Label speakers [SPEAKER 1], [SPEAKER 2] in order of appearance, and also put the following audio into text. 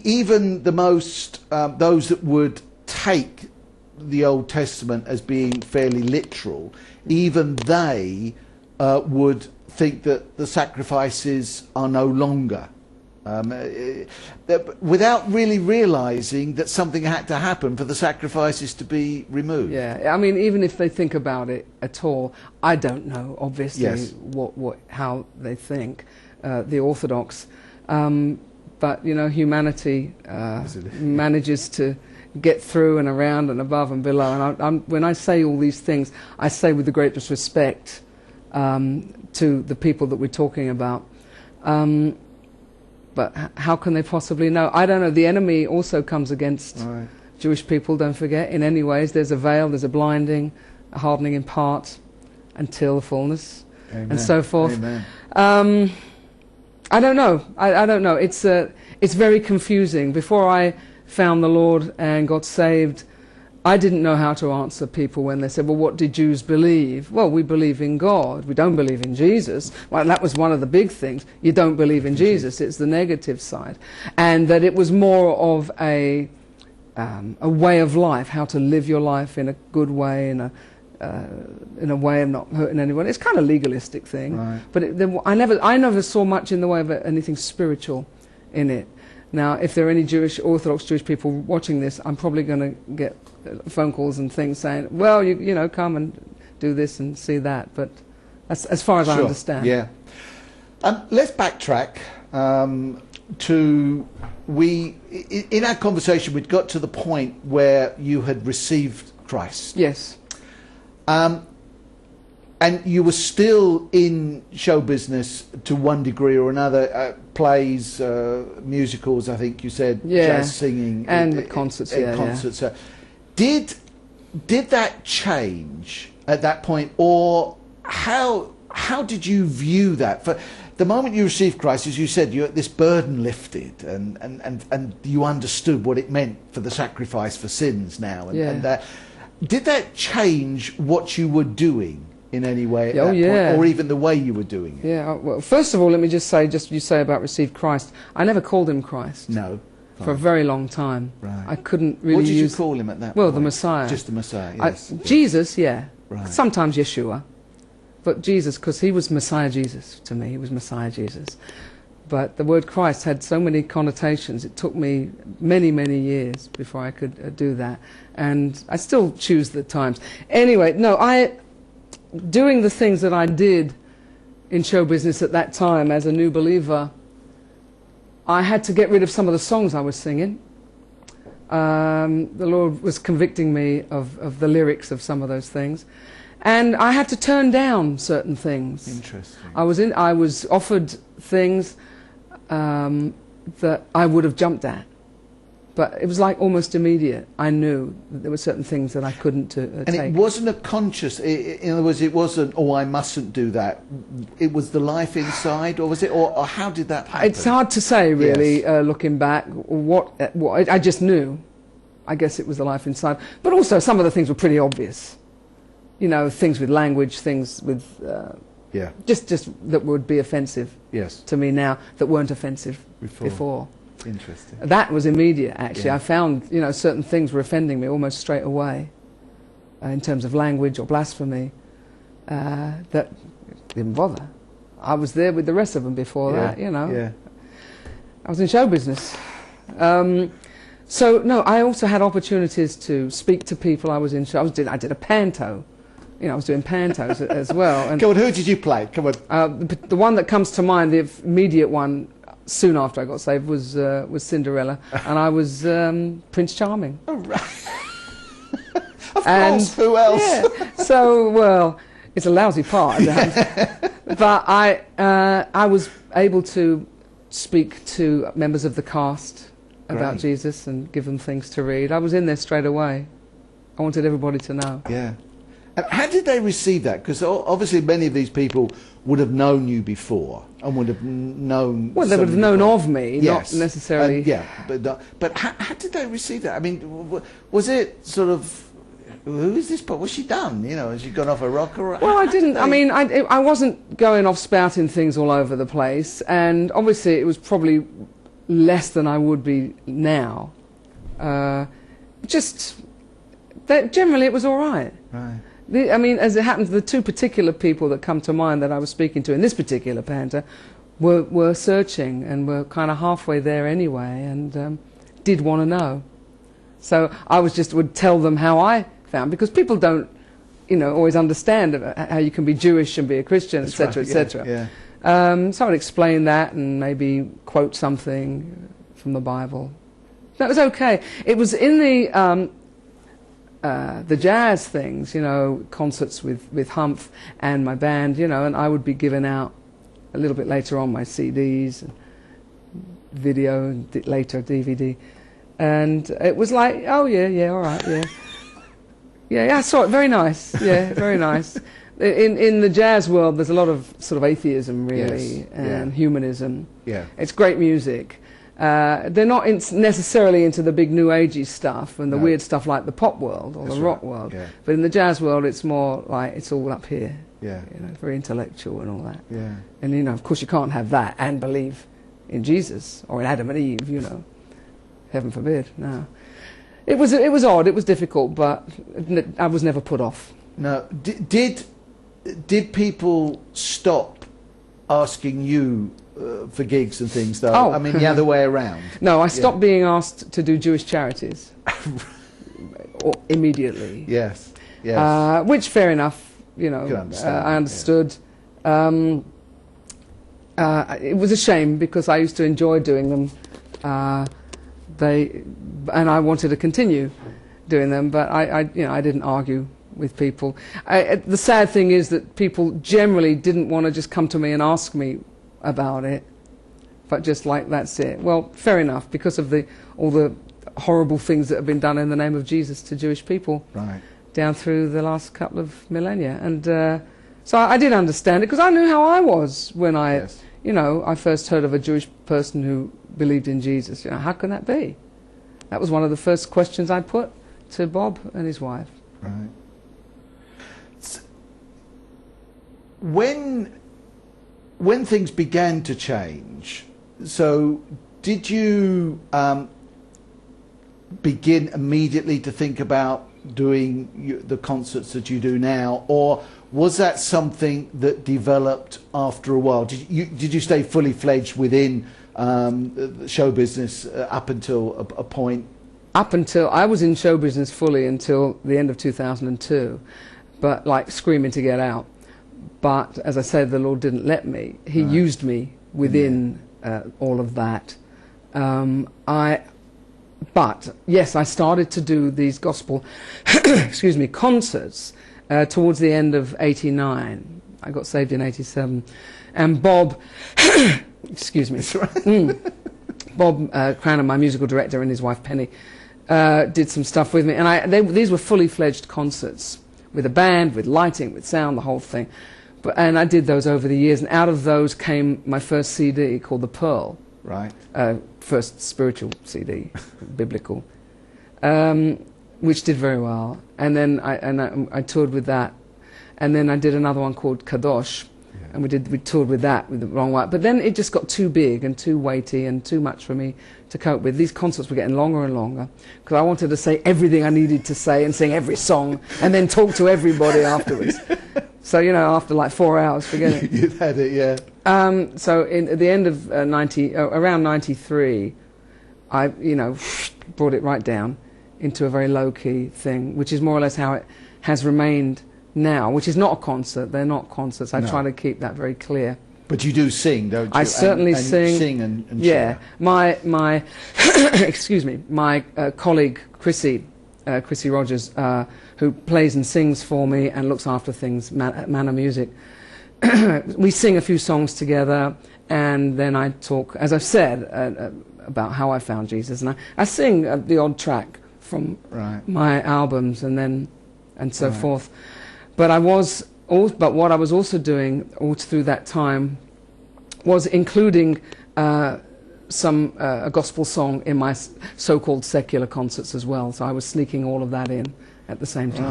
[SPEAKER 1] even the most, those that would take the Old Testament as being fairly literal, even they would think that the sacrifices are no longer. Without really realising that something had to happen for the sacrifices to be removed.
[SPEAKER 2] Yeah, I mean, even if they think about it at all, I don't know, obviously,
[SPEAKER 1] Yes.
[SPEAKER 2] how they think, the Orthodox. But, you know, humanity manages to get through and around and above and below. And when I say all these things, I say with the greatest respect to the people that we're talking about. But how can they possibly know? I don't know. The enemy also comes against Jewish people, don't forget, in any ways. There's a veil, there's a blinding, a hardening in part, until the fullness, and so forth.
[SPEAKER 1] Amen.
[SPEAKER 2] I don't know. I don't know. It's very confusing. Before I found the Lord and got saved, I didn't know how to answer people when they said, well, what did Jews believe? Well, we believe in God. We don't believe in Jesus. Well, that was one of the big things. You don't believe in Jesus. It's the negative side. And that it was more of a way of life, how to live your life in a good way, in a way of not hurting anyone. It's kind of legalistic thing.
[SPEAKER 1] Right.
[SPEAKER 2] But I never saw much in the way of anything spiritual in it. Now, if there are any Orthodox Jewish people watching this, I'm probably going to get phone calls and things saying, well, you know, come and do this and see that. But that's as far as I understand.
[SPEAKER 1] Yeah. Let's backtrack to in our conversation, we'd got to the point where you had received Christ.
[SPEAKER 2] Yes.
[SPEAKER 1] And you were still in show business to one degree or another, plays, musicals, I think you said, jazz singing.
[SPEAKER 2] And concerts,
[SPEAKER 1] concerts. Did that change at that point, or how did you view that? For the moment you received Christ, as you said, this burden lifted, and you understood what it meant for the sacrifice for sins now. Did that change what you were doing in any way at that point, or even the way you were doing it?
[SPEAKER 2] Yeah, well, first of all, let me just say, you say about received Christ, I never called him Christ.
[SPEAKER 1] No.
[SPEAKER 2] For a very long time.
[SPEAKER 1] Right.
[SPEAKER 2] I couldn't really
[SPEAKER 1] What did you call him at that point?
[SPEAKER 2] Well, the Messiah.
[SPEAKER 1] Just the Messiah, yes.
[SPEAKER 2] Jesus, yeah.
[SPEAKER 1] Right.
[SPEAKER 2] Sometimes Yeshua. But Jesus, because he was Messiah Jesus to me. He was Messiah Jesus. But the word Christ had so many connotations. It took me many, many years before I could do that. And I still choose the times. Anyway, no, doing the things that I did in show business at that time as a new believer, I had to get rid of some of the songs I was singing. The Lord was convicting me of the lyrics of some of those things. And I had to turn down certain things.
[SPEAKER 1] Interesting.
[SPEAKER 2] I was offered things that I would have jumped at. But it was like almost immediate. I knew that there were certain things that I couldn't take.
[SPEAKER 1] And it wasn't a conscious, in other words, it wasn't, oh, I mustn't do that. It was the life inside, or was it, or how did that happen?
[SPEAKER 2] It's hard to say, really, looking back. What I just knew. I guess it was the life inside. But also, some of the things were pretty obvious. You know, things with language, things with just that would be offensive to me now that weren't offensive before.
[SPEAKER 1] Interesting.
[SPEAKER 2] That was immediate, actually. I found, you know, certain things were offending me almost straight away in terms of language or blasphemy that didn't bother. I was there with the rest of them before that, you know. Yeah. I was in show business. So, no, I also had opportunities to speak to people. I was in show. I did a panto. You know, I was doing pantos as well. And
[SPEAKER 1] come on, who did you play? Come on.
[SPEAKER 2] The one that comes to mind, the immediate one, soon after I got saved, was Cinderella, and I was Prince Charming.
[SPEAKER 1] Oh, right. Of course, who else?
[SPEAKER 2] Yeah. So, well, it's a lousy part, but I was able to speak to members of the cast about Jesus and give them things to read. I was in there straight away. I wanted everybody to know.
[SPEAKER 1] Yeah. And how did they receive that? Because obviously many of these people would have known you before and would have known...
[SPEAKER 2] Well, they would have known of me, not necessarily...
[SPEAKER 1] but how did they receive that? I mean, was it sort of... Who is this? But was she done? You know, has she gone off a rocker?
[SPEAKER 2] Well, I didn't. I mean, I wasn't going off spouting things all over the place, and obviously it was probably less than I would be now. Just that generally it was all right.
[SPEAKER 1] Right.
[SPEAKER 2] I mean, as it happens, the two particular people that come to mind that I was speaking to in this particular panto were searching and were kind of halfway there anyway, and did want to know. So I would tell them how I found, because people don't, always understand how you can be Jewish and be a Christian, etc., etc.
[SPEAKER 1] Yeah.
[SPEAKER 2] So I'd explain that and maybe quote something from the Bible. That was okay. It was in the jazz things, concerts with Humph and my band, and I would be giving out a little bit later on my CDs, and video, and later DVD, and it was like, oh yeah, all right, yeah. Yeah, I saw it. Very nice. Yeah, very nice. In the jazz world, there's a lot of sort of atheism, really,
[SPEAKER 1] yes,
[SPEAKER 2] and humanism.
[SPEAKER 1] Yeah.
[SPEAKER 2] It's great music. They're not necessarily into the big new agey stuff and the weird stuff like the pop world or the rock world.
[SPEAKER 1] Yeah.
[SPEAKER 2] But in the jazz world, it's more like it's all up here.
[SPEAKER 1] Yeah.
[SPEAKER 2] Very intellectual and all that.
[SPEAKER 1] Yeah.
[SPEAKER 2] And of course, you can't have that and believe in Jesus or in Adam and Eve. Heaven forbid. No. It was odd. It was difficult, but I was never put off.
[SPEAKER 1] No. Did people stop asking you for gigs and things, though?
[SPEAKER 2] Oh.
[SPEAKER 1] I mean, the other way around.
[SPEAKER 2] No, I stopped being asked to do Jewish charities immediately.
[SPEAKER 1] Yes. Yes.
[SPEAKER 2] Which, fair enough.
[SPEAKER 1] I
[SPEAKER 2] understood. Yeah. It was a shame because I used to enjoy doing them. And I wanted to continue doing them, but I didn't argue with people. The sad thing is that people generally didn't want to just come to me and ask me about it, but just like, that's it. Well, fair enough, because of all the horrible things that have been done in the name of Jesus to Jewish people,
[SPEAKER 1] right,
[SPEAKER 2] down through the last couple of millennia. And so I did understand it, because I knew how I was when I first heard of a Jewish person who believed in Jesus. How can that be? That was one of the first questions I put to Bob and his wife.
[SPEAKER 1] Right. When things began to change, so did you begin immediately to think about doing the concerts that you do now, or was that something that developed after a while? Did you stay fully fledged within show business up until a point?
[SPEAKER 2] Up until I was in show business fully until the end of 2002, but like screaming to get out. But as I said, the Lord didn't let me. He used me within all of that. But yes, I started to do these gospel, concerts towards the end of '89. I got saved in '87, and Bob, Bob Cranham, my musical director, and his wife Penny, did some stuff with me, and these were fully fledged concerts with a band, with lighting, with sound, the whole thing. And I did those over the years, and out of those came my first CD called The Pearl.
[SPEAKER 1] Right.
[SPEAKER 2] First spiritual CD, biblical, which did very well. And then I toured with that, and then I did another one called Kadosh, and we toured with that with the wrong one. But then it just got too big and too weighty and too much for me to cope with. These concerts were getting longer and longer because I wanted to say everything I needed to say and sing every song and then talk to everybody afterwards. So after like 4 hours, forget it.
[SPEAKER 1] You've had it, yeah.
[SPEAKER 2] So at the end of around '93, I brought it right down into a very low-key thing, which is more or less how it has remained now, which is not a concert. They're not concerts. I try to keep that very clear.
[SPEAKER 1] But you do sing, don't you?
[SPEAKER 2] I certainly sing.
[SPEAKER 1] Sing and
[SPEAKER 2] yeah.
[SPEAKER 1] share.
[SPEAKER 2] My my colleague Chrissy Rogers, who plays and sings for me and looks after things at Manor Music. We sing a few songs together, and then I talk, as I've said, about how I found Jesus, and I sing the odd track from my albums, and so forth. But what I was also doing all through that time was including some a gospel song in my so-called secular concerts as well. So I was sneaking all of that in at the same time.